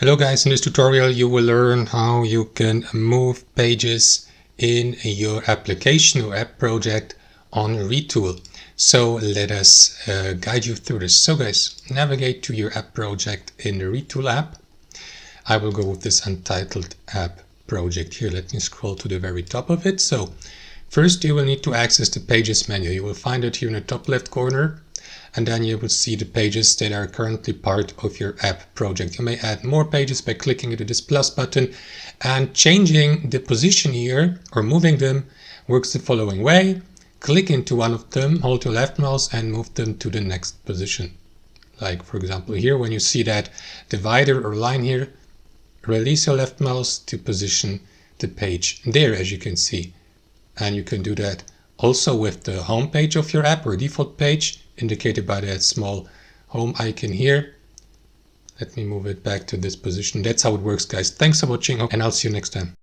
Hello guys, in this tutorial you will learn how you can move pages in your application or app project on Retool. So let us guide you through this. So guys, navigate to your app project in the Retool app. I will go with this untitled app project here. Let me scroll to the very top of it. So first you will need to access the pages menu. You will find it here in the top left corner. And then you will see the pages that are currently part of your app project. You may add more pages by clicking into this plus button, and changing the position here or moving them works the following way. Click into one of them, hold your left mouse and move them to the next position. Like for example here, when you see that divider or line here, release your left mouse to position the page there, as you can see. And you can do that also with the home page of your app or default page, indicated by that small home icon here. Let me move it back to this position. That's how it works, guys. Thanks for watching, and I'll see you next time.